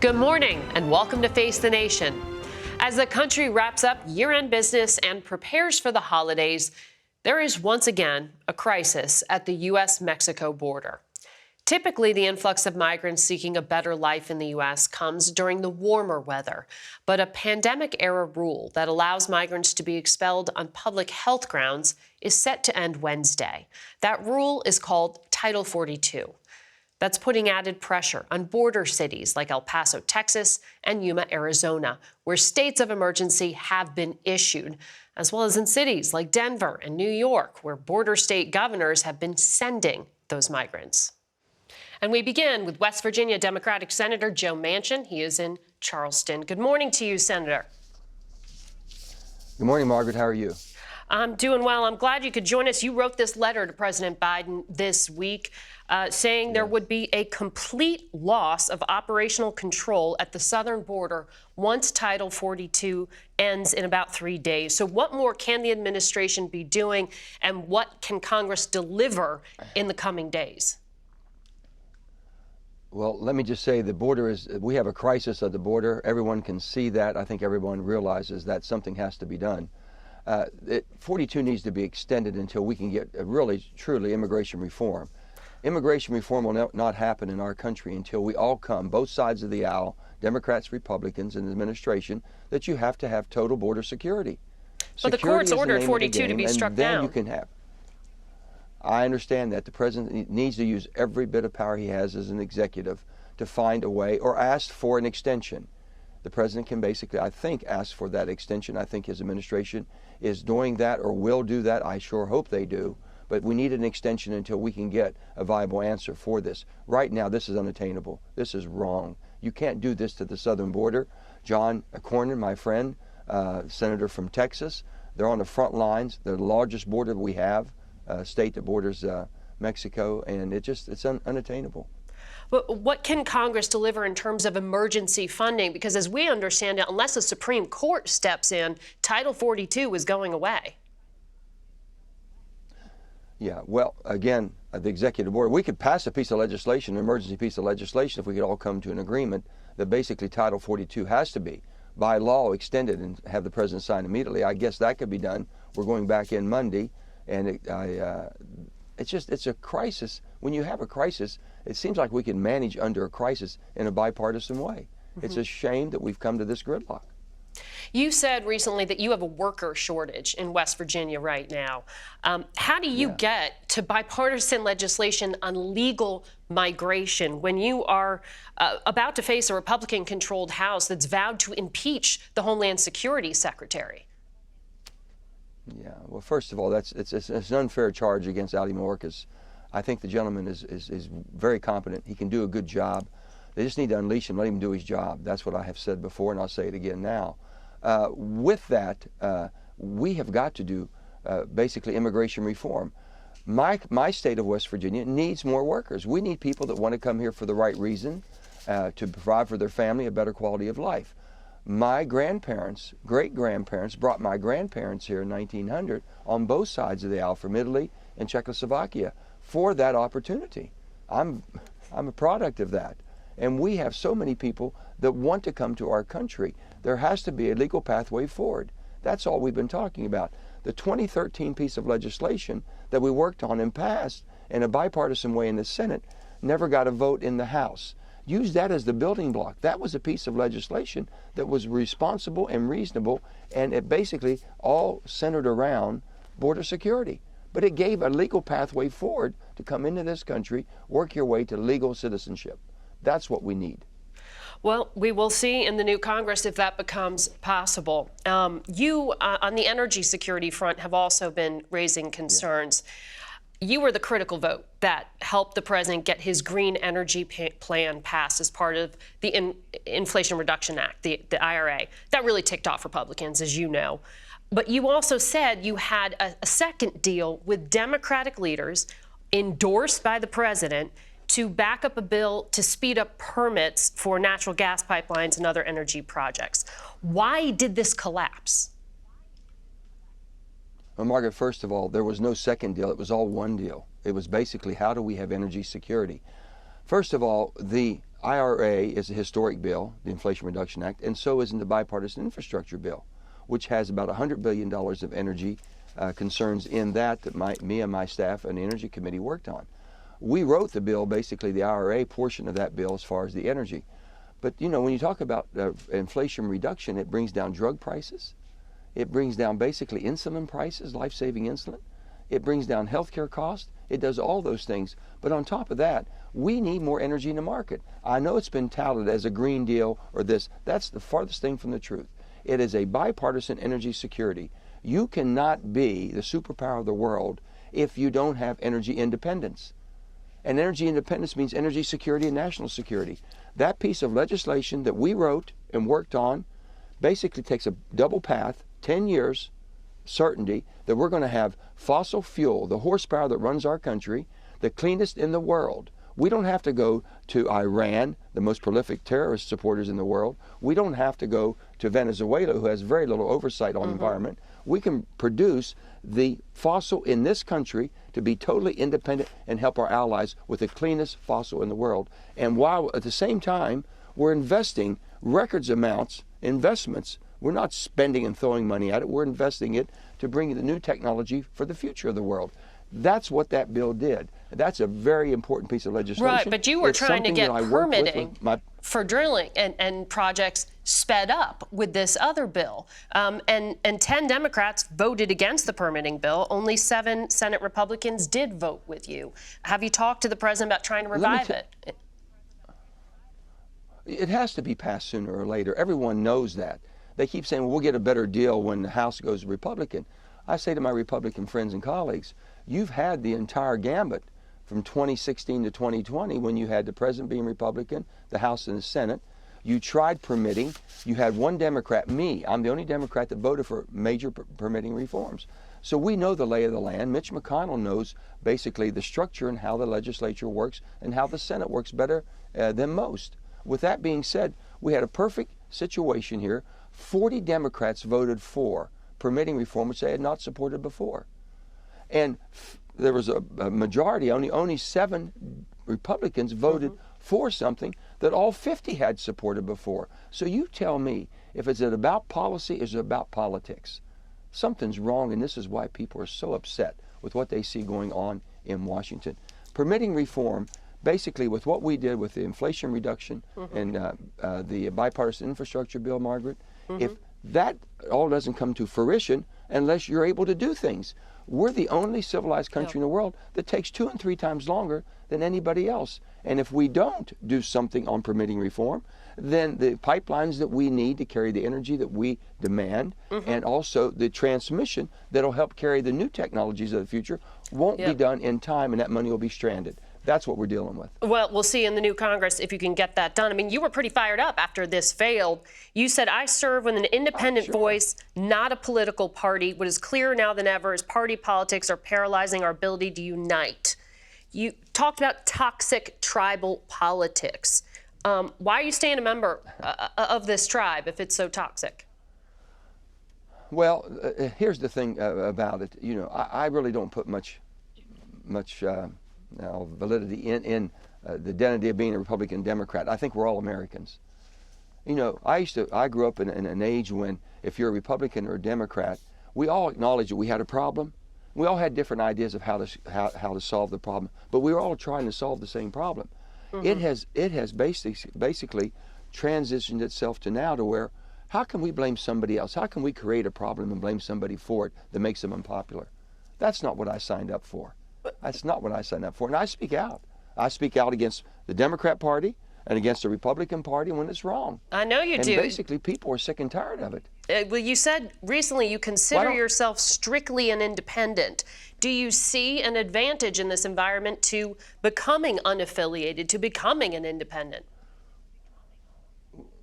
Good morning and welcome to Face the Nation. As the country wraps up year-end business and prepares for the holidays, there is once again a crisis at the U.S.-Mexico border. Typically, the influx of migrants seeking a better life in the U.S. comes during the warmer weather, but a pandemic-era rule that allows migrants to be expelled on public health grounds is set to end Wednesday. That rule is called Title 42. That's putting added pressure on border cities like El Paso, Texas, and Yuma, Arizona, where states of emergency have been issued, as well as in cities like Denver and New York, where border state governors have been sending those migrants. And we begin with West Virginia Democratic Senator Joe Manchin. He is in Charleston. Good morning to you, Senator. Good morning, Margaret. How are you? I'm doing well. I'm glad you could join us. You wrote this letter to President Biden this week saying there would be a complete loss of operational control at the southern border once Title 42 ends in about 3 days. So what more can the administration be doing, and what can Congress deliver in the coming days? Well, let me just say we have a crisis at the border. Everyone can see that. I think everyone realizes that something has to be done. 42 needs to be extended until we can get really, truly immigration reform. Immigration reform will not happen in our country until we all come, both sides of the aisle, Democrats, Republicans, and the administration, that you have to have total border security. But the court's ordered 42 to be struck down. You can have. I understand that the president needs to use every bit of power he has as an executive to find a way or ask for an extension. The president can basically, I think, ask for that extension. I think his administration is doing that or will do that. I sure hope they do. But we need an extension until we can get a viable answer for this. Right now, this is unattainable. This is wrong. You can't do this to the southern border. John Cornyn, my friend, senator from Texas, they're on the front lines. They're the largest border we have, state that borders Mexico, and it's unattainable. But what can Congress deliver in terms of emergency funding? Because as we understand it, unless the Supreme Court steps in, Title 42 is going away. Yeah, well, again, the executive order, we could pass a piece of legislation, an emergency piece of legislation, if we could all come to an agreement that basically Title 42 has to be, by law, extended and have the president sign immediately. I guess that could be done. We're going back in Monday, and it's a crisis. When you have a crisis, it seems like we can manage under a crisis in a bipartisan way. Mm-hmm. It's a shame that we've come to this gridlock. You said recently that you have a worker shortage in West Virginia right now. How do you get to bipartisan legislation on legal migration when you are about to face a Republican-controlled House that's vowed to impeach the Homeland Security Secretary? Yeah, well, first of all, it's an unfair charge against Ali Mayorkas. I think the gentleman is very competent. He can do a good job. They just need to unleash him, let him do his job. That's what I have said before, and I'll say it again now. With that, we have got to do basically immigration reform. My state of West Virginia needs more workers. We need people that want to come here for the right reason, to provide for their family a better quality of life. My grandparents, great-grandparents, brought my grandparents here in 1900 on both sides of the aisle from Italy and Czechoslovakia for that opportunity. I'm a product of that. And we have so many people that want to come to our country. There has to be a legal pathway forward. That's all we've been talking about. The 2013 piece of legislation that we worked on and passed in a bipartisan way in the Senate never got a vote in the House. Use that as the building block. That was a piece of legislation that was responsible and reasonable, and it basically all centered around border security. But it gave a legal pathway forward to come into this country, work your way to legal citizenship. That's what we need. Well, we will see in the new Congress if that becomes possible. You, on the energy security front, have also been raising concerns. Yeah. You were the critical vote that helped the president get his green energy plan passed as part of the Inflation Reduction Act, the IRA. That really ticked off Republicans, as you know. But you also said you had a second deal with Democratic leaders endorsed by the president to back up a bill to speed up permits for natural gas pipelines and other energy projects. Why did this collapse? Well, Margaret, first of all, there was no second deal. It was all one deal. It was basically, how do we have energy security? First of all, the IRA is a historic bill, the Inflation Reduction Act, and so is in the bipartisan infrastructure bill, which has about $100 billion of energy concerns in that me and my staff and the Energy Committee worked on. We wrote the bill, basically the IRA portion of that bill as far as the energy. But you know, when you talk about inflation reduction, it brings down drug prices. It brings down basically insulin prices, life-saving insulin. It brings down healthcare costs. It does all those things. But on top of that, we need more energy in the market. I know it's been touted as a Green Deal or this. That's the farthest thing from the truth. It is a bipartisan energy security. You cannot be the superpower of the world if you don't have energy independence. And energy independence means energy security and national security. That piece of legislation that we wrote and worked on basically takes a double path, 10 years, certainty that we're going to have fossil fuel, the horsepower that runs our country, the cleanest in the world. We don't have to go to Iran, the most prolific terrorist supporters in the world. We don't have to go to Venezuela, who has very little oversight on the environment. We can produce the fossil in this country to be totally independent and help our allies with the cleanest fossil in the world. And while at the same time, we're investing records amounts, investments. We're not spending and throwing money at it. We're investing it to bring the new technology for the future of the world. That's what that bill did. That's a very important piece of legislation. Right, but you were trying to get permitting for drilling and projects sped up with this other bill. And 10 Democrats voted against the permitting bill. Only 7 Senate Republicans did vote with you. Have you talked to the president about trying to revive it? It has to be passed sooner or later. Everyone knows that. They keep saying, well, we'll get a better deal when the House goes Republican. I say to my Republican friends and colleagues, you've had the entire gambit from 2016 to 2020 when you had the president being Republican, the House and the Senate. You tried permitting. You had one Democrat, me. I'm the only Democrat that voted for major permitting reforms. So we know the lay of the land. Mitch McConnell knows basically the structure and how the legislature works and how the Senate works better than most. With that being said, we had a perfect situation here. 40 Democrats voted for permitting reform, which they had not supported before. And there was a majority, only 7 Republicans voted for something that all 50 had supported before. So you tell me, if it's about policy, is it about politics? Something's wrong, and this is why people are so upset with what they see going on in Washington. Permitting reform, basically with what we did with the Inflation Reduction and the bipartisan infrastructure bill, Margaret, if that all doesn't come to fruition unless you're able to do things. We're the only civilized country in the world that takes 2 and 3 times longer than anybody else. And if we don't do something on permitting reform, then the pipelines that we need to carry the energy that we demand and also the transmission that'll help carry the new technologies of the future won't be done in time, and that money will be stranded. That's what we're dealing with. Well, we'll see in the new Congress if you can get that done. I mean, you were pretty fired up after this failed. You said, I serve with an independent voice, not a political party. What is clearer now than ever is party politics are paralyzing our ability to unite. You talked about toxic tribal politics. Why are you staying a member of this tribe if it's so toxic? Well, here's the thing about it. You know, I really don't put much validity in the identity of being a Republican Democrat. I think we're all Americans. You know, I grew up in an age when if you're a Republican or a Democrat, we all acknowledged that we had a problem. We all had different ideas of how to solve the problem, but we were all trying to solve the same problem. It has basically transitioned itself to now to where, how can we blame somebody else? How can we create a problem and blame somebody for it that makes them unpopular? That's not what I signed up for. That's not what I signed up for. And I speak out. I speak out against the Democrat Party and against the Republican Party when it's wrong. I know you do. And basically, people are sick and tired of it. Well, you said recently you consider yourself strictly an independent. Do you see an advantage in this environment to becoming unaffiliated, to becoming an independent?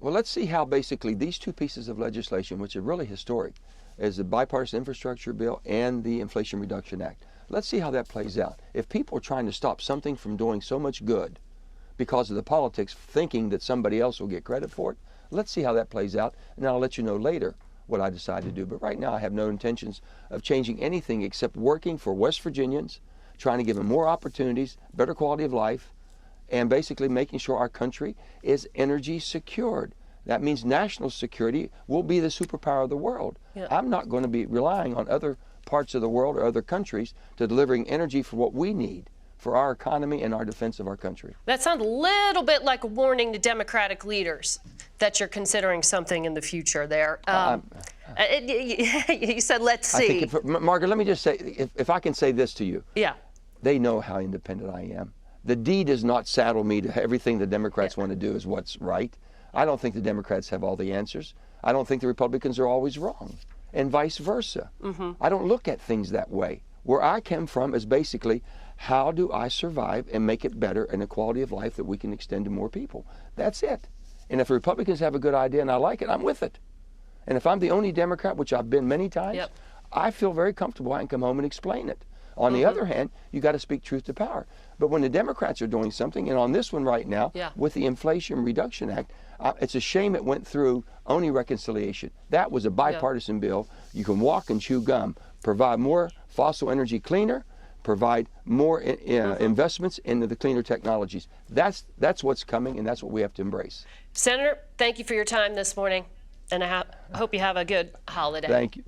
Well, let's see how basically these 2 pieces of legislation, which are really historic, is the bipartisan infrastructure bill and the Inflation Reduction Act. Let's see how that plays out. If people are trying to stop something from doing so much good because of the politics, thinking that somebody else will get credit for it, let's see how that plays out, and I'll let you know later what I decide to do. But right now I have no intentions of changing anything except working for West Virginians, trying to give them more opportunities, better quality of life, and basically making sure our country is energy secured. That means national security will be the superpower of the world. Yeah. I'm not going to be relying on other parts of the world or other countries to delivering energy for what we need for our economy and our defense of our country. That sounds a little bit like a warning to Democratic leaders that you're considering something in the future there. You said, let's see. I think Margaret, let me just say, if I can say this to you. Yeah. They know how independent I am. The D does not saddle me to everything the Democrats want to do is what's right. I don't think the Democrats have all the answers. I don't think the Republicans are always wrong, and vice versa. I don't look at things that way. Where I come from is basically, how do I survive and make it better and a quality of life that we can extend to more people? That's it. And if the Republicans have a good idea and I like it, I'm with it. And if I'm the only Democrat, which I've been many times, I feel very comfortable. I can come home and explain it. On the other hand, you got to speak truth to power. But when the Democrats are doing something, and on this one right now, with the Inflation Reduction Act, it's a shame it went through only reconciliation. That was a bipartisan bill. You can walk and chew gum. Provide more fossil energy cleaner, provide more investments into the cleaner technologies. That's what's coming, and that's what we have to embrace. Senator, thank you for your time this morning, and I hope you have a good holiday. Thank you.